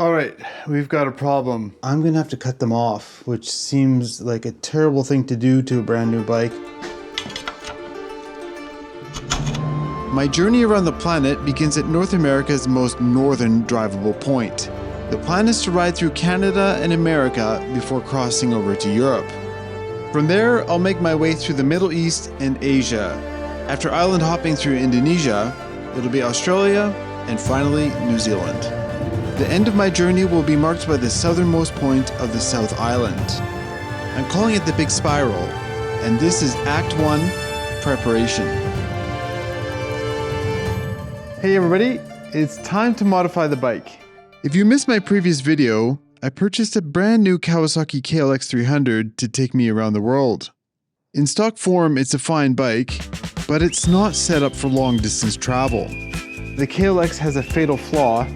All right, we've got a problem. I'm gonna have to cut them off, which seems like a terrible thing to do to a brand new bike. My journey around the planet begins at North America's most northern drivable point. The plan is to ride through Canada and America before crossing over to Europe. From there, I'll make my way through the Middle East and Asia. After island hopping through Indonesia, it'll be Australia, and finally New Zealand. The end of my journey will be marked by the southernmost point of the South Island. I'm calling it the Big Spiral, and this is Act 1, Preparation. Hey everybody, it's time to modify the bike. If you missed my previous video, I purchased a brand new Kawasaki KLX 300 to take me around the world. In stock form, it's a fine bike, but it's not set up for long distance travel. The KLX has a fatal flaw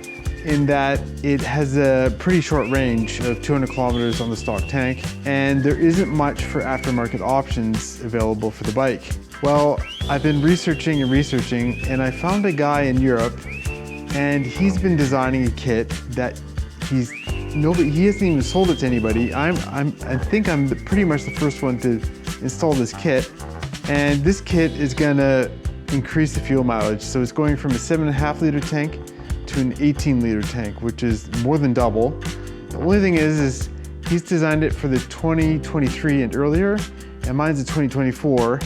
in that it has a pretty short range of 200 kilometers on the stock tank, and there isn't much for aftermarket options available for the bike. Well, I've been researching, and I found a guy in Europe, and he's been designing a kit that he hasn't even sold it to anybody. I think I'm pretty much the first one to install this kit, and this kit is gonna increase the fuel mileage. So it's going from a 7.5 liter tank to an 18 liter tank, which is more than double. The only thing is he's designed it for the 2023 and earlier, and mine's a 2024,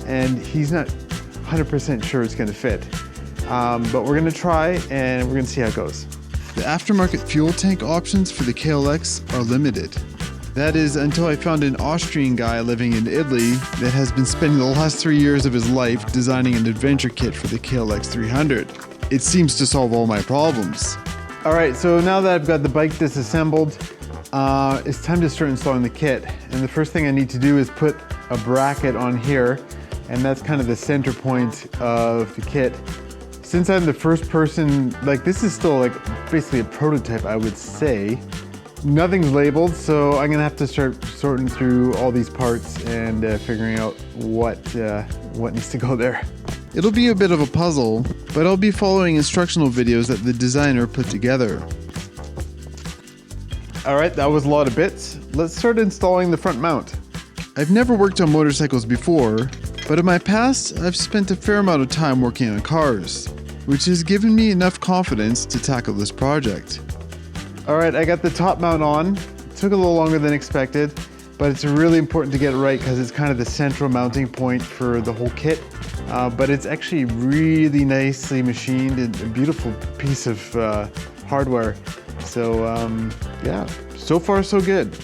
and he's not 100% sure it's gonna fit. But we're gonna try, and we're gonna see how it goes. The aftermarket fuel tank options for the KLX are limited. That is, until I found an Austrian guy living in Italy that has been spending the last 3 years of his life designing an adventure kit for the KLX 300. It seems to solve all my problems. All right, so now that I've got the bike disassembled, it's time to start installing the kit. And the first thing I need to do is put a bracket on here, and that's kind of the center point of the kit. Since I'm the first person, like this is still like basically a prototype, I would say. Nothing's labeled, so I'm gonna have to start sorting through all these parts and figuring out what needs to go there. It'll be a bit of a puzzle, but I'll be following instructional videos that the designer put together. All right, that was a lot of bits. Let's start installing the front mount. I've never worked on motorcycles before, but in my past, I've spent a fair amount of time working on cars, which has given me enough confidence to tackle this project. All right, I got the top mount on. It took a little longer than expected, but it's really important to get it right because it's kind of the central mounting point for the whole kit. But it's actually really nicely machined and a beautiful piece of hardware. So yeah, so far so good.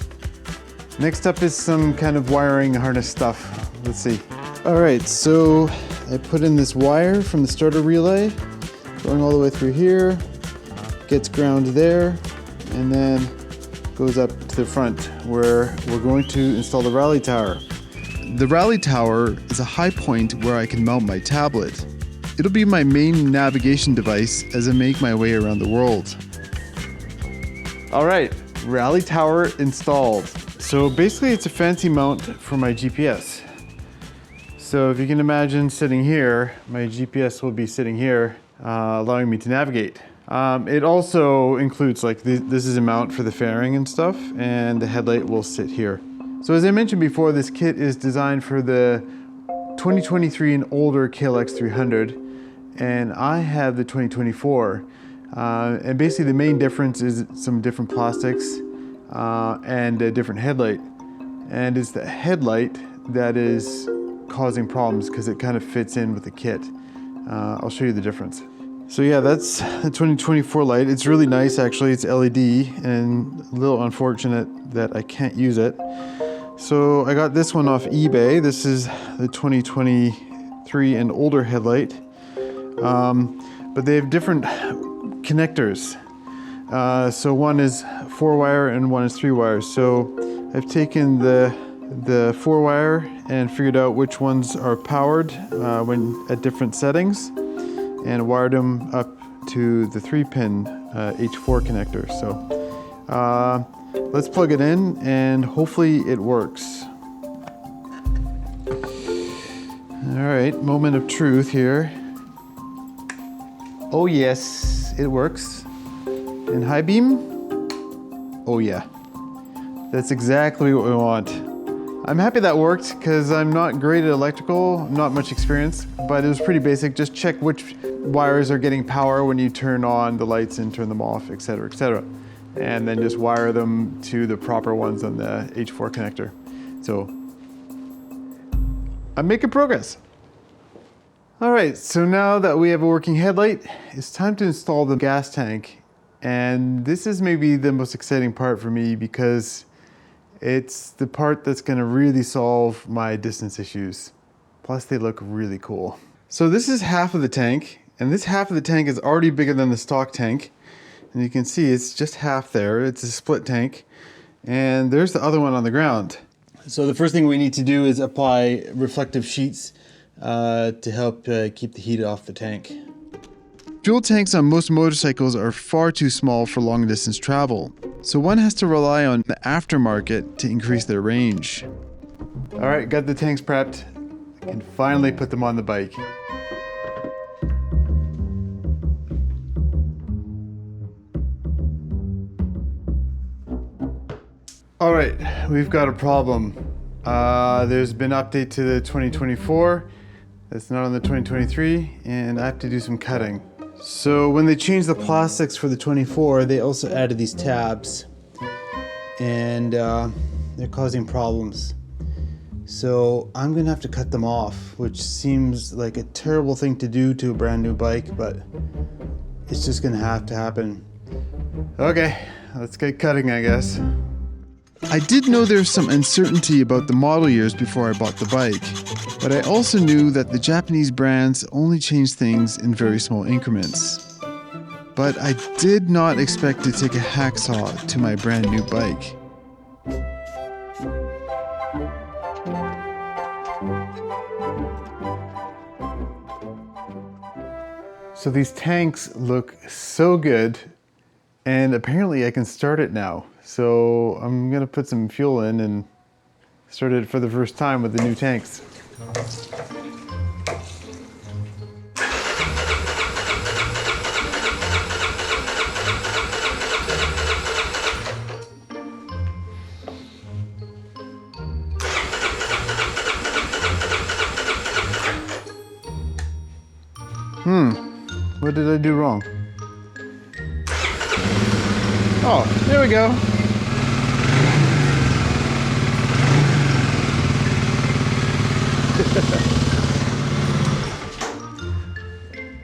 Next up is some kind of wiring harness stuff. Let's see. All right, so I put in this wire from the starter relay, going all the way through here, gets ground there, and then goes up to the front where we're going to install the rally tower. The rally tower is a high point where I can mount my tablet. It'll be my main navigation device as I make my way around the world. All right, rally tower installed. So basically it's a fancy mount for my GPS. So if you can imagine sitting here, my GPS will be sitting here, allowing me to navigate. It also includes like this is a mount for the fairing and stuff, and the headlight will sit here. So as I mentioned before, this kit is designed for the 2023 and older KLX 300, and I have the 2024. And basically the main difference is some different plastics and a different headlight. And it's the headlight that is causing problems because it kind of fits in with the kit. I'll show you the difference. So yeah, that's the 2024 light. It's really nice actually, it's LED, and a little unfortunate that I can't use it. So I got this one off eBay. This is the 2023 and older headlight. But they have different connectors. So one is 4-wire and one is 3-wire. So I've taken the 4-wire and figured out which ones are powered when at different settings, and wired them up to the 3-pin H4 connector. So let's plug it in and hopefully it works. All right, moment of truth here. Oh yes, it works. And high beam? Oh yeah, that's exactly what we want. I'm happy that worked because I'm not great at electrical, not much experience, but it was pretty basic. Just check which wires are getting power when you turn on the lights and turn them off, etc., etc. And then just wire them to the proper ones on the H4 connector. So I'm making progress. All right, so now that we have a working headlight, it's time to install the gas tank. And this is maybe the most exciting part for me because it's the part that's gonna really solve my distance issues. Plus they look really cool. So this is half of the tank, and this half of the tank is already bigger than the stock tank. And you can see it's just half there. It's a split tank. And there's the other one on the ground. So the first thing we need to do is apply reflective sheets to help keep the heat off the tank. Fuel tanks on most motorcycles are far too small for long distance travel, so one has to rely on the aftermarket to increase their range. All right, got the tanks prepped. I can finally put them on the bike. All right, we've got a problem. There's been an update to the 2024. That's not on the 2023, and I have to do some cutting. So when they changed the plastics for the 24, they also added these tabs, and they're causing problems. So I'm gonna have to cut them off, which seems like a terrible thing to do to a brand new bike, but it's just gonna have to happen. Okay, let's get cutting, I guess. I did know there was some uncertainty about the model years before I bought the bike, but I also knew that the Japanese brands only change things in very small increments. But I did not expect to take a hacksaw to my brand new bike. So these tanks look so good, and apparently I can start it now. So I'm gonna put some fuel in and start it for the first time with the new tanks. What did I do wrong? Oh, there we go.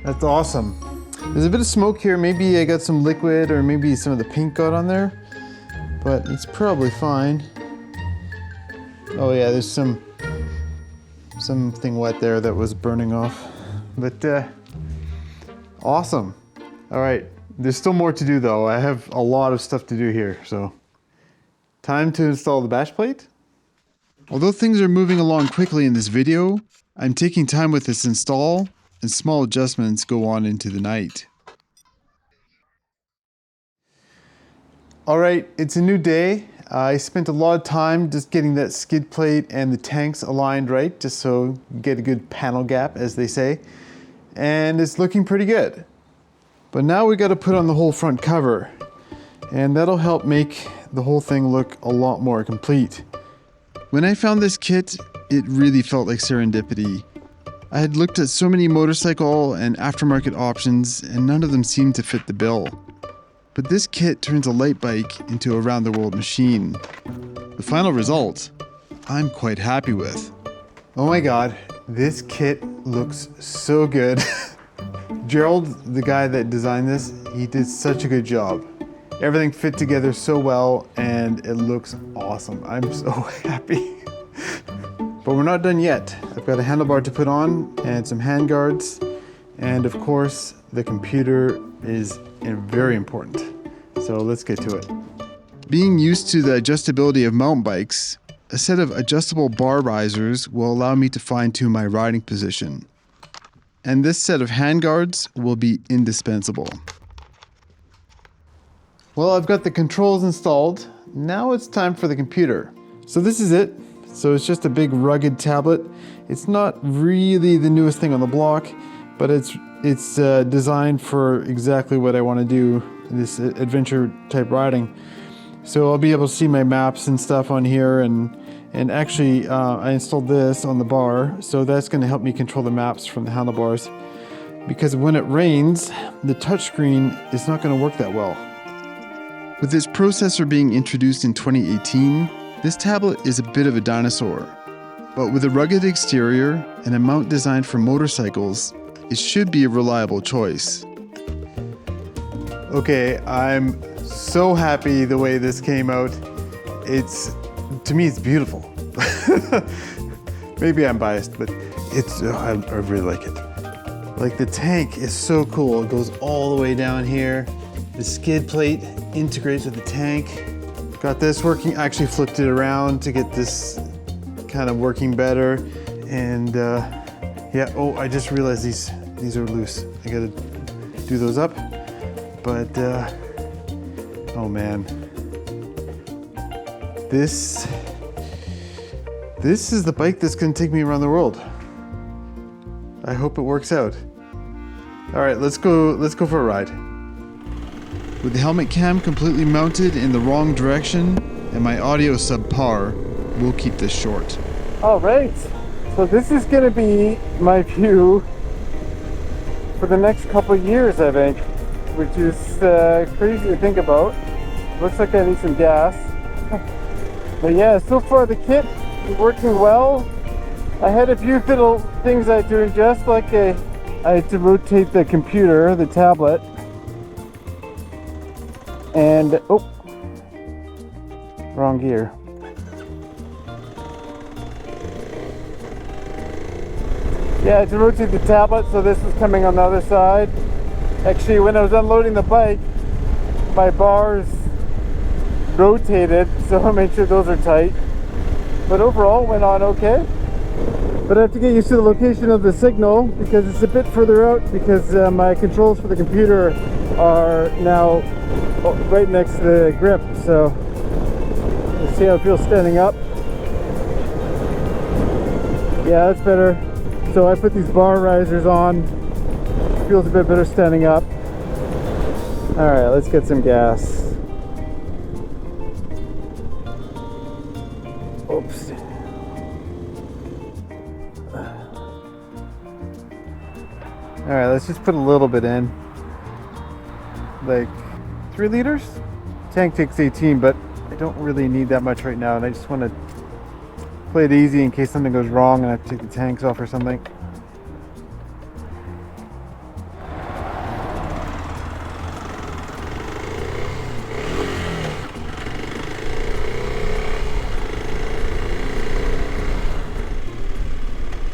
That's awesome. There's a bit of smoke here. Maybe I got some liquid or maybe some of the paint got on there, but it's probably fine. Oh yeah, there's something wet there that was burning off, but awesome. All right, there's still more to do though. I have a lot of stuff to do here, so time to install the bash plate. Although things are moving along quickly in this video, I'm taking time with this install, and small adjustments go on into the night. All right, it's a new day. I spent a lot of time just getting that skid plate and the tanks aligned right, just so you get a good panel gap, as they say. And it's looking pretty good. But now we got to put on the whole front cover, and that'll help make the whole thing look a lot more complete. When I found this kit, it really felt like serendipity. I had looked at so many motorcycle and aftermarket options, and none of them seemed to fit the bill. But this kit turns a light bike into a round-the-world machine. The final result, I'm quite happy with. Oh my god, this kit looks so good. Gerald, the guy that designed this, he did such a good job. Everything fit together so well, and it looks awesome. I'm so happy. But we're not done yet. I've got a handlebar to put on and some hand guards, and of course the computer is very important. So let's get to it. Being used to the adjustability of mountain bikes, a set of adjustable bar risers will allow me to fine-tune my riding position. And this set of hand guards will be indispensable. Well, I've got the controls installed. Now it's time for the computer. So this is it. So it's just a big rugged tablet. It's not really the newest thing on the block, but it's designed for exactly what I want to do this adventure type riding. So I'll be able to see my maps and stuff on here, and actually I installed this on the bar, so that's going to help me control the maps from the handlebars, because when it rains, the touchscreen is not going to work that well. With its processor being introduced in 2018, this tablet is a bit of a dinosaur. But with a rugged exterior and a mount designed for motorcycles, it should be a reliable choice. Okay, I'm so happy the way this came out. To me, it's beautiful. Maybe I'm biased, but I really like it. Like, the tank is so cool. It goes all the way down here. The skid plate integrates with the tank. Got this working. I actually flipped it around to get this kind of working better. And yeah, oh, I just realized these are loose. I gotta do those up. But oh man, this is the bike that's gonna take me around the world. I hope it works out. All right, let's go for a ride. With the helmet cam completely mounted in the wrong direction and my audio subpar, we'll keep this short. All right, so this is gonna be my view for the next couple of years, I think, which is crazy to think about. Looks like I need some gas. But yeah, so far the kit is working well. I had a few little things I had to adjust, like I had to rotate the computer, the tablet, and oh, wrong gear. Yeah, I had to rotate the tablet, so this is coming on the other side. Actually, when I was unloading the bike, my bars rotated, so I made sure those are tight. But overall, it went on okay. But I have to get used to the location of the signal because it's a bit further out, because my controls for the computer are now right next to the grip. So let's see how it feels standing up. Yeah, that's better. So I put these bar risers on. It feels a bit better standing up. All right, let's get some gas. Oops. All right, let's just put a little bit in, like 3 liters. Tank takes 18, but I don't really need that much right now, and I just want to play it easy in case something goes wrong and I have to take the tanks off or something.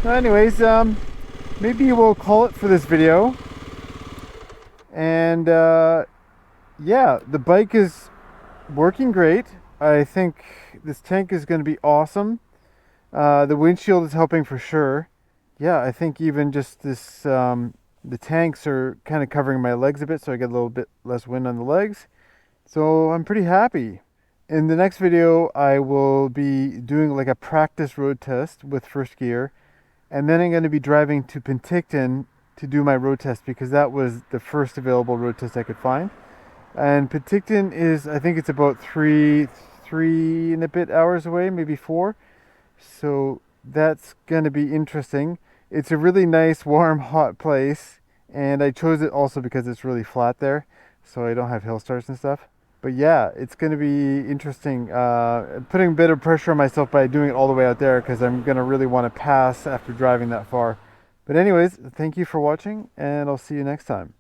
Anyways, maybe we'll call it for this video. And yeah, the bike is working great. I think this tank is going to be awesome. The windshield is helping for sure. Yeah, I think even just this, the tanks are kind of covering my legs a bit, so I get a little bit less wind on the legs. So I'm pretty happy. In the next video, I will be doing like a practice road test with first gear. And then I'm going to be driving to Penticton to do my road test, because that was the first available road test I could find. And Penticton is, I think it's about three and a bit hours away, maybe 4. So that's going to be interesting. It's a really nice, warm, hot place. And I chose it also because it's really flat there, so I don't have hill starts and stuff. But yeah, it's going to be interesting. Putting a bit of pressure on myself by doing it all the way out there, because I'm going to really want to pass after driving that far. But anyways, thank you for watching, and I'll see you next time.